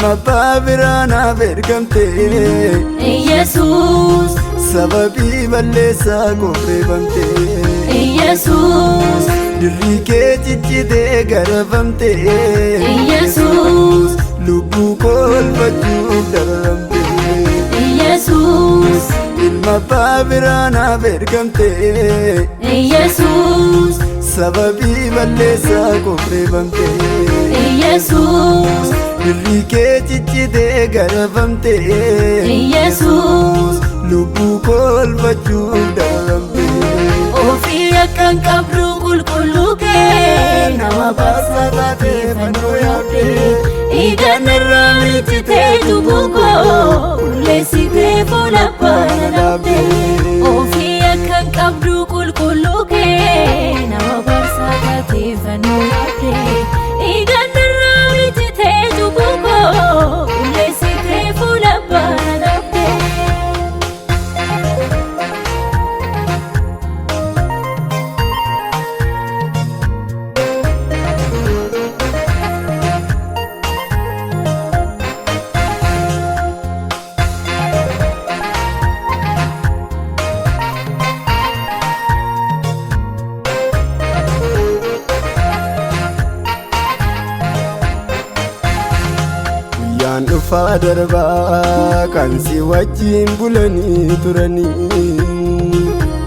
ilma baabiraana beekamte Yesus sababii balleessaa qofeeffamte Yesus dirri kee ciccitee garafamte Yesus lubbuu kolfachuuf dararamte Yesus ilma baabiraana beekamte Yesus sababii balleessaa qofeeffamte Yesus dirri kee ciccitee garafamte Yesus lubbuu kolfachuuf dararamte ofii akkan qabdu qulqulluu kee nama baasa taatee fannoo yaabdee dhiigaan irraa miicitee cubbuu koo qulleessitee fuula baana dhaabdee ofii akkan qabdu qulqulluu kee nama baasa taatee fannoo yaabdee dhiigaan irraa miicitee cubbuu koo qulleessitee fuula baana dhaabdee. Guyyaan dhufaa darbaa kan si wajjin bulanii turanii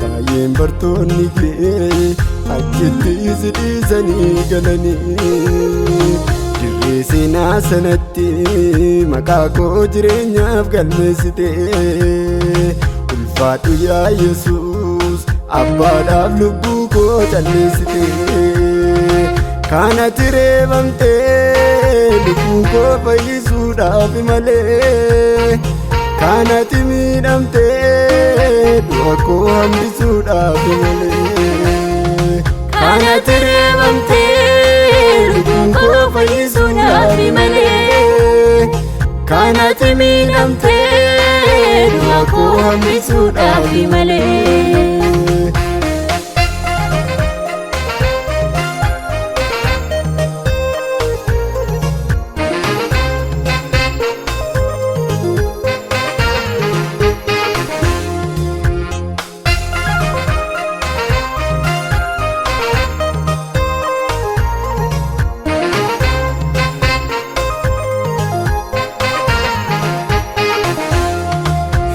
baay'een bartoonni kee achitti si dhiisanii galanii dirree seenaa sanatti maqaa koo jireenyaaf galmeessite ulfaadhu yaa Yesuus abbaadhaaf lubbuu koo calleessite kana tireeffamtee lubbuu koo fayyisuudhaaf malee kanatti miidhamtee du'a koo hambisuudhaaf malee kana tireeffamtee lubbuu koo fayyisuudhaaf malee kanatti miidhamtee du'a koo hambisuudhaaf malee.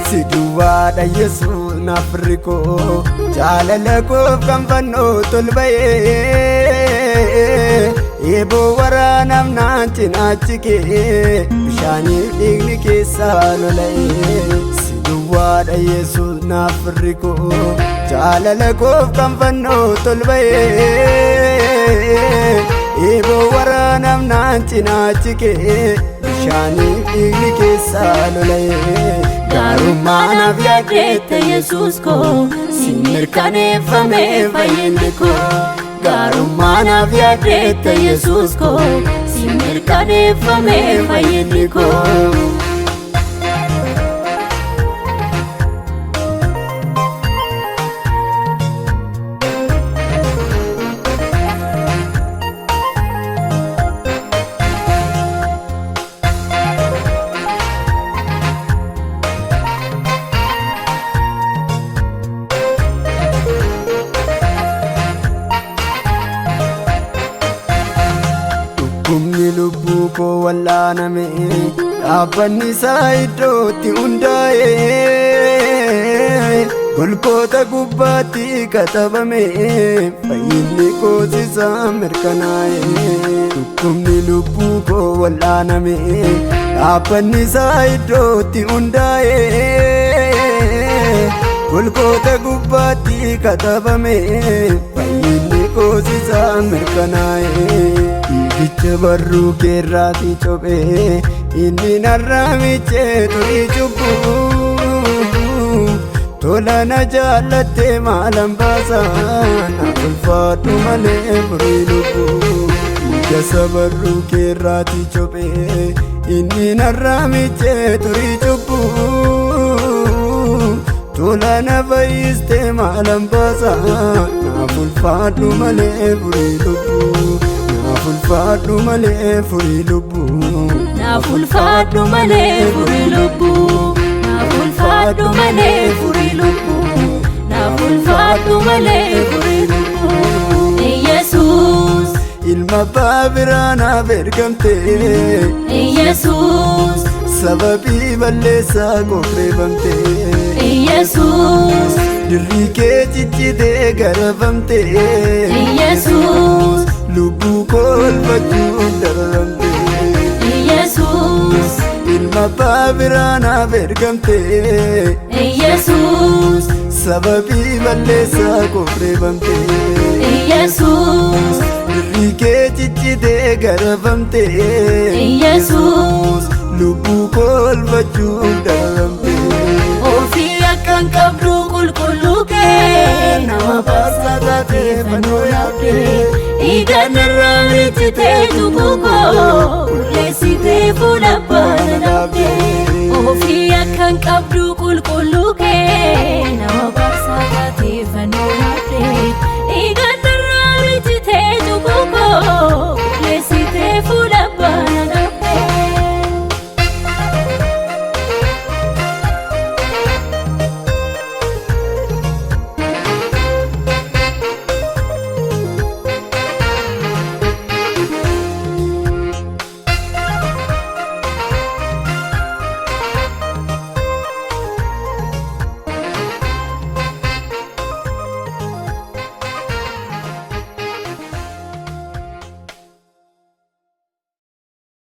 Si duwwaadha Yesuus naaf rikoo jaalala koof kan fannoo tolba'ee eeboo waraanaaf naan cinaachi kee bishaaniif dhiigni keessaa lola'ee si duwwaadha Yesuus naaf rikoo jaalala koof kan fannoo tolba'ee eeboo waraanaaf naan cinaachi kee bishaaniif dhiigni keessaa lola'ee Gaarummaanaaf yaaddeetta Yesuus koo si mirkaneeffame fayyinni koo Gaarummaanaaf yaaddeetta Yesuus koo si mirkaneeffame fayyinni koo. Humni lubbuu koo wallaaname dhaabbanni isaa iddootti hundaa'e golgoota gubbaatti katabame fayyinni koos isaa mirkanaa'e humni lubbuu koo wallaaname dhaabbanni isaa iddootti hundaa'e golgoota gubbaatti katabame fayyinni koos isaa mirkanaa'e Dhiigicha barruu keerraati cophee inni narraa miichee turii cubbuu tola na jaallattee maalan baasa naaf ulfaadhu malee furii lubbuu dhiiga barruu keerraati cophee inni narraa miichee turii cubbuu tola na fayyistee maalan baasa naaf ulfaadhu malee furii lubbuu naaf ulfaadhu malee furii lubbuu naaf ulfaadhu malee furii lubbuu naaf ulfaadhu malee furii lubbuu naaf ulfaadhu malee furii lubbuu Yesuus ilma abbaa biraa naaf ergamte Yesuus sababii balleessaa qopheeffamte Yesuus dirrii kee ciccitee garafamte Yesuus lubbuu koo oolfachuuf dararamte Yesuus ilma abbaa biraa naaf ergamte Yesuus sababii balleessaa qopheeffamte Yesuus dirrii kee ciccitee garafamte Yesuus lubbuu koo oolfachuuf dararamte ofii akkan qabdu qulqulluu kee nama baasa taatee fannoo yaabdee dhiigaan irraa miicitee tuquu koo qulleessitee fuula abbaa na dhaabdee ofii akkan qabdu